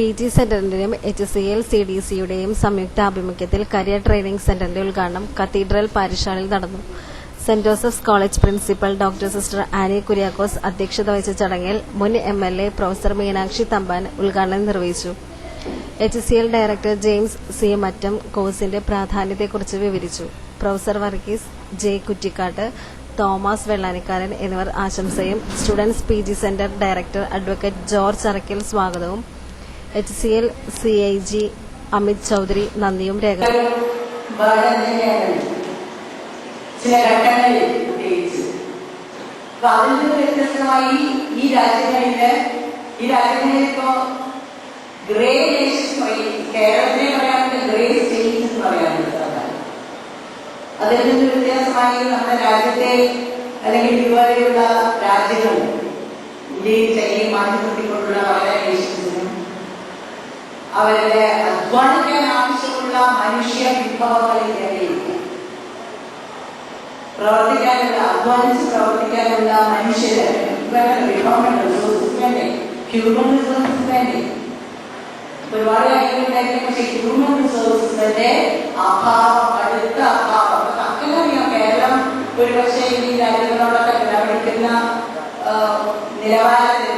PG സെന്ററിന്റെയും HCL CDCയുടെയും സംയുക്താഭിമുഖ്യത്തിൽ career training സെന്ററിന്റെ ഉദ്ഘാടനം cathedral പാരിഷാളിൽ നടന്നു. Saint Joseph's college principal doctor sister Annie Kuriakose അധ്യക്ഷത വഹിച്ച ചടങ്ങിൽ മുൻ MLA പ്രൊഫസർ മീനാക്ഷി തമ്പാൻ ഉദ്ഘാടനം നിർവഹിച്ചു. HCL director James C. Mattam കോഴ്സിന്റെ പ്രാധാന്യത്തെക്കുറിച്ച് വിവരിച്ചു. Professor Varghese J. Kuttikkatt, Thomas Vellanikkaran എന്നിവർ ആശംസയും students PG centre director advocate George Arakkal സ്വാഗതവും HCL CIG അമിത് ചൌധരി നന്ദിയും രേഖപ്പെടുത്തി. ചില ഘട്ടങ്ങളിൽ പ്രത്യേകിച്ച് അതിൽ നിന്ന് വ്യത്യസ്തമായി ഈ രാജ്യങ്ങളിൽ ഇപ്പോ ഗ്രേ നേഷൻ, കേരളത്തിനെ പറയാറുണ്ട് ഗ്രേ സ്റ്റേറ്റ് എന്ന് പറയാറുണ്ട്. അതിൽ നിന്ന് വ്യത്യാസമായി നമ്മുടെ രാജ്യത്തെ അല്ലെങ്കിൽ ഇതുവരെയുള്ള രാജ്യങ്ങൾ ഇന്ത്യയും ചൈനയും മാറ്റി നിർത്തിക്കൊണ്ടുള്ള വളരെ നേഷൻസിനും അവരുടെ അധ്വാനിക്കാൻ ആവശ്യമുള്ള മനുഷ്യ വിഭവങ്ങളിലേക്ക് അധ്വാനിച്ച് പ്രവർത്തിക്കാനുള്ള മനുഷ്യര് വിഭവങ്ങൾ റിസോഴ്സസ് വേണ്ടേ, ഹ്യൂമൻ റിസോഴ്സസ് വേണ്ടേ? ഒരുപാട് കാര്യങ്ങളുണ്ടായിരിക്കും. പക്ഷെ ഹ്യൂമൻ റിസോഴ്സസിന്റെ അഭാവം, അടുത്ത അഭാവം നമുക്കറിയാം. കേരളം ഒരുപക്ഷെ ഈ രാജ്യങ്ങളോടൊക്കെ കിടപിടിക്കുന്ന നിലവാരത്തിൽ